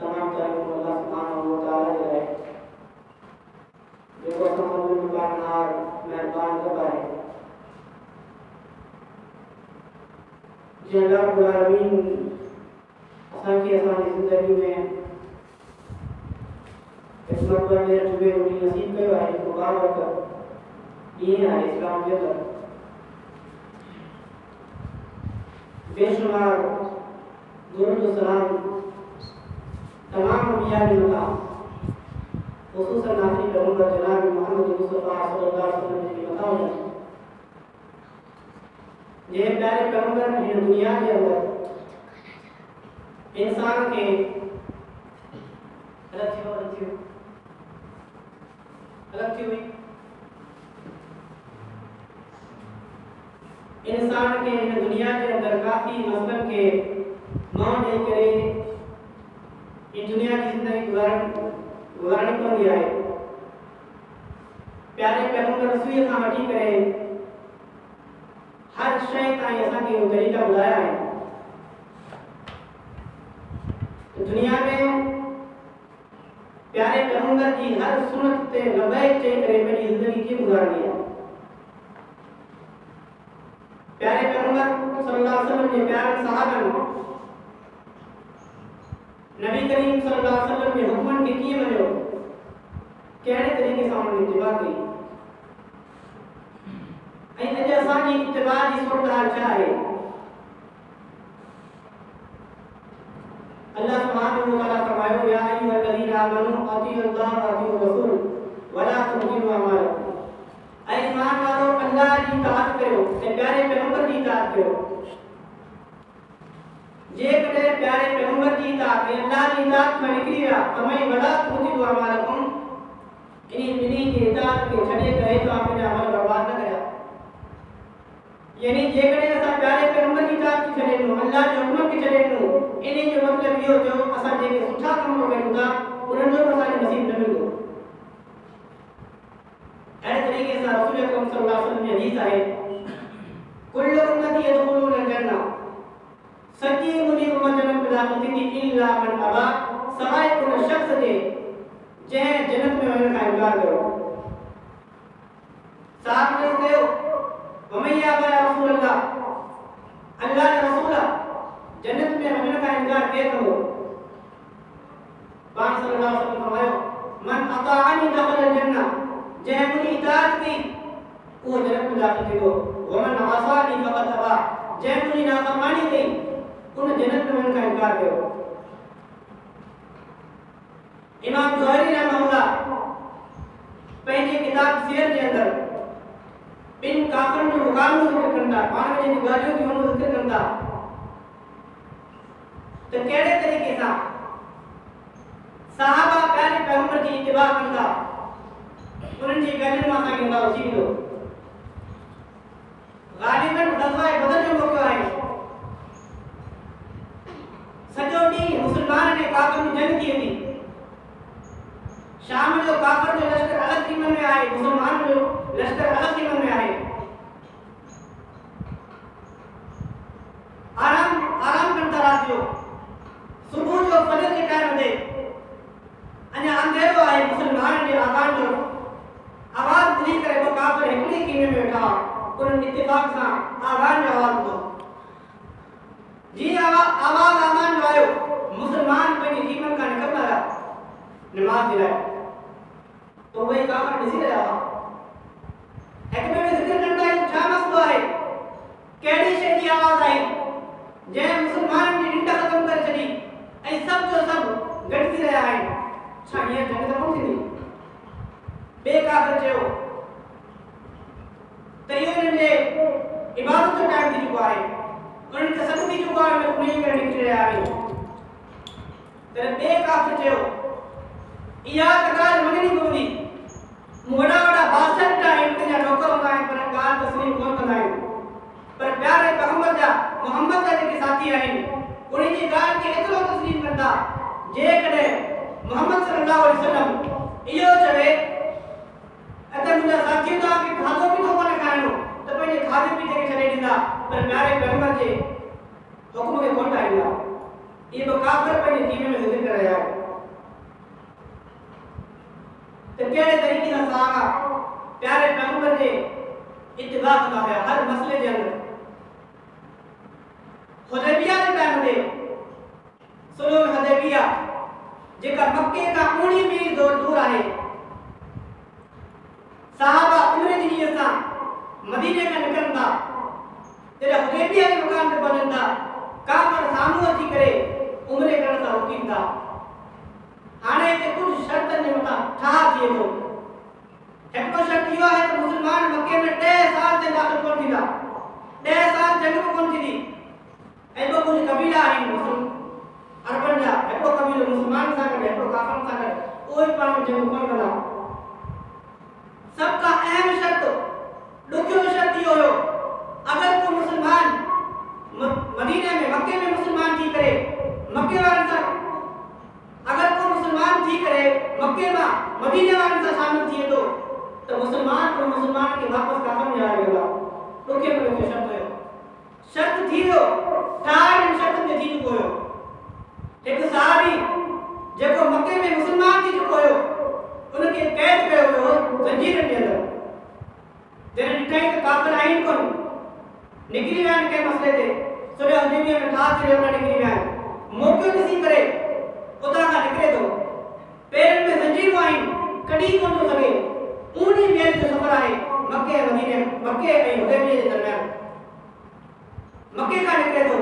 तमाम तारीफ अल्लाह सुब्हानहू व तआला की है जो समझ में बानार मेहरबान का है जल्ला कुरान असांखे असांजी ज़िंदगी में इस मक़सद में जुबे उनी नसीब कयो आहे जेको बावक ॾींहुं आहे इस्लाम जे अंदरि बेशुमार दुरूद सलाम तमाम अंबिया के मकाम खुसूसन आखिरी पैगंबर जनाब मोहम्मद मुस्तफा सल्लल्लाहु अलैहि वसल्लम के मकाम है। ये प्यारे पैगंबर ने दुनिया के अंदर इंसान के अलग थी हुई इंसान के दुनिया के अंदर काफी मसलन के मौत दे करे इन दुनिया की जिंदगी गुजारनी पवंदी आहे। प्यारे पैगंबर रसूल खां वठी करे हर शइ ताईं असांखे इहो तरीक़ा ॿुधाया आहिनि। दुनिया में प्यारे पैगंबर की हर सुन्नत ते लबैक चई करे पंहिंजी ज़िंदगी कीअं गुज़ारणी आहे। प्यारे पैगंबर सल्लल्लाहु अलैहि वसल्लम ने प्यारे सहाबन नबी करीम सल्लल्लाहु अलैहि वसल्लम ने हुक्मन के किए मनो केड़े तरीके सां उन्हनि इत्तिबा कई ऐं अॼु असांजी इत्तिबा जी सूरत हाल छा आहे। अल्लाह सुब्हानहु व तआला फरमायो या अय्युहल्लज़ीना आमनू अतीउल्लाह व अतीउर रसूल वला तुबतिलू अमालकुम। ऐं ईमान वारो अल्लाह जी इताअत कयो ऐं प्यारे पैगंबर जी इताअत कयो। जेकॾहिं प्यारे पैगंबर जी इताअत ऐं अल्लाह जी इताअत में निकिरी विया फरमाई वला तुबतिलू अमालकुम, इन ॿिन्ही जी इताअत खे छॾे करे तव्हां पंहिंजा अमल बर्बाद न कया। यानी जेकॾहिं असां प्यारे पैगंबर जी इताअत खे छॾे ॾिनो अल्लाह जे हुक्म खे छॾे ॾिनो इन जो मतिलबु इहो थियो असां जेके सुठा कम कयूं था उन्हनि जो बि असांखे नसीब न मिलंदो। अहिड़े तरीक़े सां रसूल अकरम सल्लल्लाहु अलैहि वसल्लम जी हदीस आहे कुल्लु उम्मती यदखुलून अल-जन्नह, सची मुंहिंजी उम्मत जन्नत में दाख़िल थींदी इल्ला मन अबा, सवाइ उन शख़्स जे जंहिं जन्नत में वञण खां इनकार कयो। साहब ने कयो वमैया बा रसूल अल्लाह, अल्लाह के रसूल जन्नत में वञण खां इनकार केरु कंदो। पाण सल्लल्लाहु अलैहि वसल्लम फरमायो मन अताअनी दखल अल-जन्नह, जंहिं मुंहिंजी इताअत कई उहो जन्नत में दाख़िल थींदो। वमन असानी फक़त अबा, जंहिं मुंहिंजी नाफ़रमानी कई उन जन्नत में वञण खां इनकार कयो। इमाम ज़ुहरी रहमहुल्लाह पंहिंजे किताब सीरत जे अंदर इन काफ़रनि जो मुक़ाबलो ज़िक्र कंदा, पाण में जेकी ॻाल्हियूं थियूं उन ज़िक्र कंदा त कहिड़े तरीक़े सां सहाबा प्यारे पैगंबर जी इत्तिबा कंदा, उन्हनि जी ॻाल्हियुनि मां असांखे अंदाज़ो थी वेंदो। ग़ालिबन ग़ज़वा बदर जो मौक़ो आहे, सॼो ॾींहुं मुस्लमान ऐं काफ़िरनि जी जंग थी वेंदी। शाम जो काफ़िर जो लश्कर अलॻि टीमनि में आहे, मुस्लमान जो लश्कर अलॻि टीमनि में आहे। आराम कंदा रात जो, सुबुह जो फजर के टाइम ते अञा अंधेरो आहे, मुस्लमाननि जे आज़ान जो आवाज़ ॿुधी करे वो काफ़िर हिकिड़ी टीम में वेठा उन्हनि इत्तिफ़ाक़ सां आज़ान जो आवाज़ ॿुधो। जीअं आवाज़ आज़ान जो आयो मुस्लमान पंहिंजी टीमनि खां निकिरंदा रहिया नमाज़ जे लाइ, तो वही काफ़िर ॾिसी रहिया हुआ। हिक ॿिए में ज़िक्र कंदा आहिनि छा मसलो आहे, कहिड़ी शइ जी आवाज़ आई जंहिं मुस्लमाननि जी निंड ख़तमु करे छॾी ऐं सभु जो सभु गॾिजी रहिया आहिनि, छा हीअं जंग त कोन थींदी। ॿिए काफ़िर चयो त इहो हिननि जे इबादत जो टाइम थी चुको आहे, उन्हनि खे सभु थी चुको आहे, उन्ही करे निकिरी रहिया आहिनि। त ॿिए काफ़िर चयो इहा त ॻाल्हि मञणी पवंदी, मूं वॾा वॾा बादशाह ॾिठा आहिनि, पंहिंजा नौकर हूंदा आहिनि पर ॻाल्हि तस्लीम कोन कंदा आहिनि, पर प्यारे पैगंबर जा मोहम्मद जा जेके साथी आहिनि उन्हनि जी ॻाल्हि खे एतिरो तस्लीम कंदा जेकॾहिं मोहम्मद सल्लल्लाहु अलैहि वसल्लम इहो चवे अगरि मुंहिंजा साथी तव्हांखे खाधो पीतो कोन खाइणो त पंहिंजे खाधे पीते खे छॾे ॾींदा, पर प्यारे पैगंबर जे हुक्म खे कोन ठाहींदा। इहे बि काफ़िर पंहिंजे टीम में ज़िक्र करे रहिया आहिनि त कहिड़े तरीक़े सां सहाबा प्यारे पैगंबर जे इत्तिबा कंदा हुआ हर मसले जे अंदर। हुदैबिया जे टाइम ते सुलह हुदैबिया जेका मक्के खां 19 मील दूर आहे, सहाबा उम्रे जी नियत सां मदीने खां निकिरंदा, जॾहिं हुदैबिया जे मकान ते पहुचंदा काफ़िर साम्हूं अची करे उम्रे करण सां रोकींदा। हाणे हिते कुझु शर्तनि जे मथां छा थिए थो। हिकु शर्त इहो आहे त मुस्लमान मक्के में 10 साल ताईं दाख़िल कोन थींदा, 10 साल जंग में कोन थींदी। ऐं ॿ कुझु कबीला आहिनि मुस्लिम अरबनि जा, हिकिड़ो कबीलो मुस्लमान सां गॾु हिकिड़ो काफ़िरनि सां गॾु, उहे पाण में जंग कोन कंदा। सभ खां अहम शर्त ॾुखियो शर्त इहो हुयो अगरि को मुस्लमान मदीने में मक्के में मुस्लमान थी करे मक्के वारनि सां अगर को मुसलमान थी करे मक्के में मदीने वारनि सां शामिल थिए तो त मुसलमान को मुसलमान के वापस काफ़िर में आएगा। ॾुखे में ॾुखियो शर्त हुयो, शर्त थी वियो, ठाहिण शर्त में थी चुको हुयो। हिकु सहाबी जेको मक्के में मुसलमान थी चुको हुयो उनके कैद कयो वियो जंजीरनि जे अंदर। जॾहिं ॾिठई त काफ़िर आहिनि कोन निकरी वैन के मसले ते सुले हुदैबिया में ठाक करे उन्हें निकरी वैन मौके किसी करे उता का निकले तो पैर में जंजीर वाइन कड़ी को तो सके ऊनी मेल जो सफर आए मक्के मदीने मक्के और हुदैबिया के दरमियान मक्के का निकले तो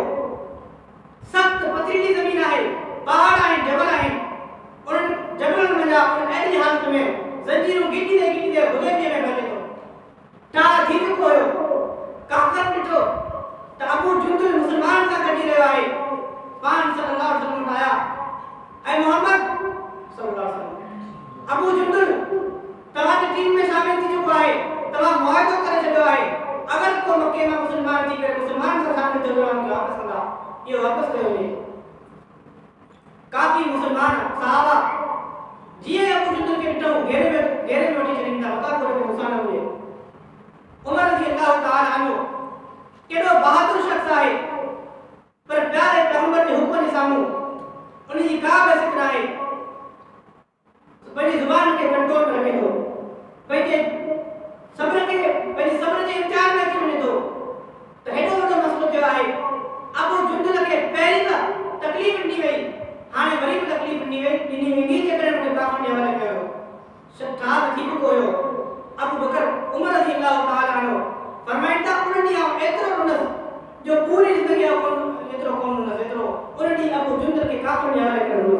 सख्त पथरीली जमीन है पहाड़ है जबल है और जबल में जा और ऐसी हालत में जंजीरों गिटी दे हुदैबिया में बैठे तो टा ठीक को काफर बिठो तो अबू जुंदुल मुसलमान का कटी रहा है पान सल्लल्लाहु अलैहि वसल्लम आया ऐ मोहम्मद सल्लल्लाहु अलैहि वसल्लम अबू जुंदुल तवाज टीम में शामिल थी चुका है तवा मुआहदा करे चलो है अगर को मक्के में मुसलमान थी करे मुसलमान से शामिल चलो हम वापस करा ये वापस करो काफी मुसलमान सहाबा जिए अबू जुंदुल के बिठो घेरे में उठी चलिंदा बता को मुसलमान हुए उमर रज़ी अल्लाह तआला अन्हु केड़ो बहादुर शख्स है पर प्यारे पैगंबर के हुक्म के सामू उनकी का बेसिक ना है बड़ी जुबान के कंट्रोल में रखे तो भाई सब्र के इम्तिहान में क्यों नहीं तो हेडो वडो मसलो जो है अबू जुंदुल के पहली का तकलीफ नहीं हुई हाने वरी तकलीफ नहीं हुई जे करे उनके काफर ने हवाले कयो शत्ता ठीक कोयो अबू बकर उमर रज़ी अल्लाह तआला अन्हु फरमाइता उन्हें आप एतरो उनस जो पूरी जिंदगी आप एतरो कौन उनस एतरो उन्हें अबू जुंदुल के काफर ने हवाले कयो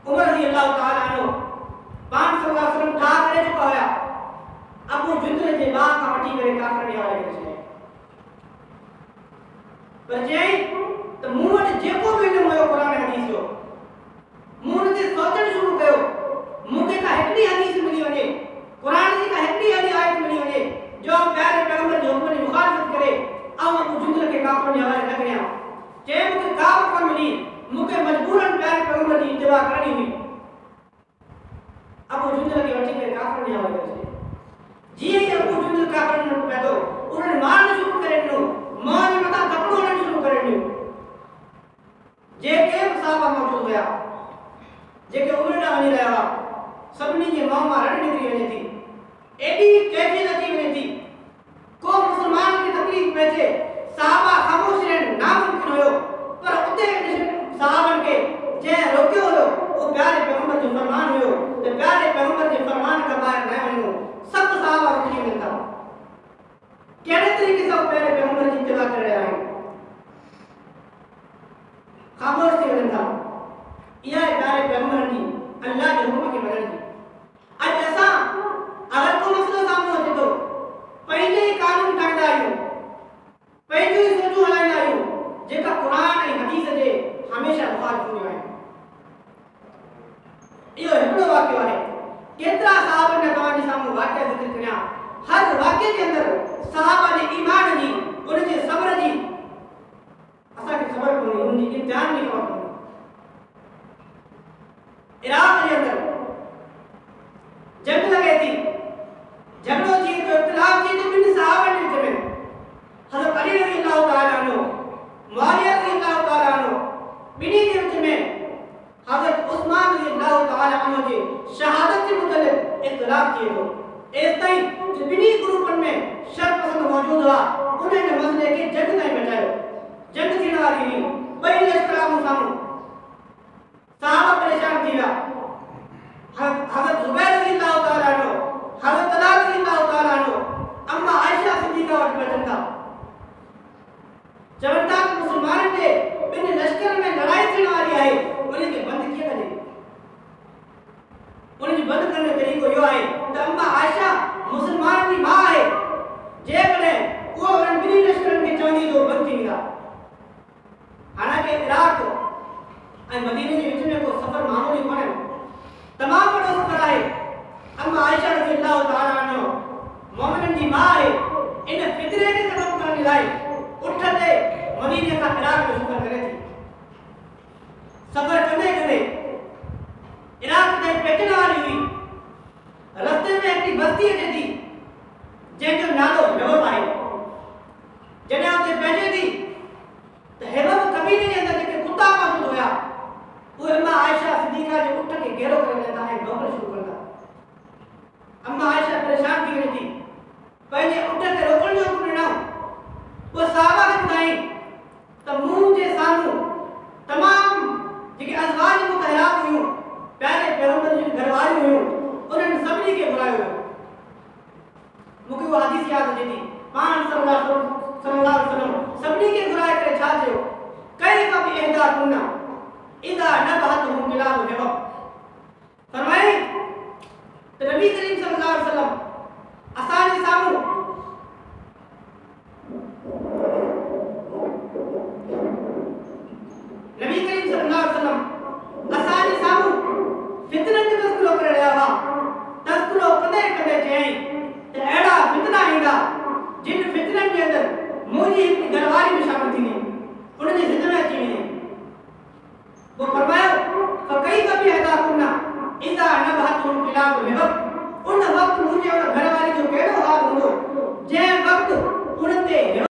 उमर रज़ी अल्लाह तआला अन्हु पान सल्लल्लाहु अलैहि वसल्लम था करे चुका होया अबू जुंदुल जे मां का हटी करे काफर ने हवाले करे पर जे तो मूं जेको भी इल्म हुयो कुरान हदीस जो मूं ते सोचण शुरू कयो मूंखे का हिकड़ी हदीस मिली वने कुरान जी का हिकड़ी आयत मिली वने जो प्यारे पैगंबर जो हुक्म की मुखालफत करे और अबू जुंदुल के काफर ने हवाले न करिया जे मूंखे का हुक्म मिली मूंखे मजबूरन प्यारे पैगंबर की इत्तिबा करनी हुई अबू जुंदुल के वठी के काफर ने हवाले करे जी ये अबू जुंदुल काफर ने पैदो उन्हें मारना शुरू करे नो मौज मता कपड़ो होना शुरू करे नो जे के साहब मौजूद हुआ जे के उम्र ना वनी रहा सबनी जे मां रण निकरी वने थी एडी कैफियत अची वने थी को मुसलमान की तकलीफ में थे साहबा खामोश रहन नामुमकिन होयो पर उते साहबन के जे रोक्यो हो वो प्यारे पैगंबर जो फरमान होयो ते प्यारे पैगंबर के फरमान का बाहर न वनो सब साहबा रुकी वेंदा केड़े तरीके से प्यारे पैगंबर की इत्तिबा कर रहे हैं खामोश थी वेंदा या प्यारे पैगंबर की अल्लाह के हुक्म के मदद आज ऐसा अगर को मसलो सामने होते तो पहले ही कानून कायदा आयो पहले ही सोचो हलाइना आयो जेका कुरान और हदीस जे हमेशा मुखालिफ हुंदो है यो हिकड़ो वाक्य है केतरा साहब ने तवाजी सामने वाक्य जिक्र करया हर वाक्य के अंदर साहबा ने ईमान जी उनके सब्र जी असा के सब्र को उनकी इम्तिहान नहीं करता इराक के अंदर जंग लगे थी झगड़ो थी तो इख्तिलाफ थी तो बिन साहब ने जमे हज़रत अली रज़ी अल्लाह तआला अन्हु मुआविया रज़ी अल्लाह तआला अन्हु बिनी के विच में हज़रत उस्मान रज़ी अल्लाह तआला अन्हु जी शहादत के मुतल्लिक इख्तिलाफ किए तो इस ताई जो बिनी ग्रुपन में शर पसंद मौजूद हुआ उन्हें मसले के जंग नहीं बचायो जंग थी ना रही बई लश्कर मुसामु साहब परेशान थी हज़रत जुबैर रज़ी अल्लाह तआला अन्हु हज़रत तला रज़ी अल्लाह तआला अन्हु अम्मा आयशा सिद्दीका वट बैठन था जब तक मुसलमान थे बिन लश्कर में लड़ाई थी वाली है उन्हें के बंद किया करे उन्हें बंद करने तरीको यो है तो अम्मा आयशा मुसलमान की मां है जे करे वो बिन लश्कर के चौंदी जो बंद थी मिला हालांकि इराक और मदीने के बीच में को सफर मामूली कोने तमाम बड़ो सफर है अम्मा आयशा रज़ी अल्लाह तआला अन्हु मोमिन की मां है इन फितरे के खत्म करने लाई उठते मदीने का इराक में सफर करे थी सफर करने करने इराक में पहुंचने वाली हुई रास्ते में एक बस्ती है थी जेको नालो हेवब है जने उते पहुंचे थी तो हेवब कबीले के अंदर के कुत्ता मौजूद होया वो अम्मा आयशा सिद्दीका जो उठ के घेरो कर लेता है नौकर शुरू करता अम्मा आयशा परेशान थी रही थी पहले उठ के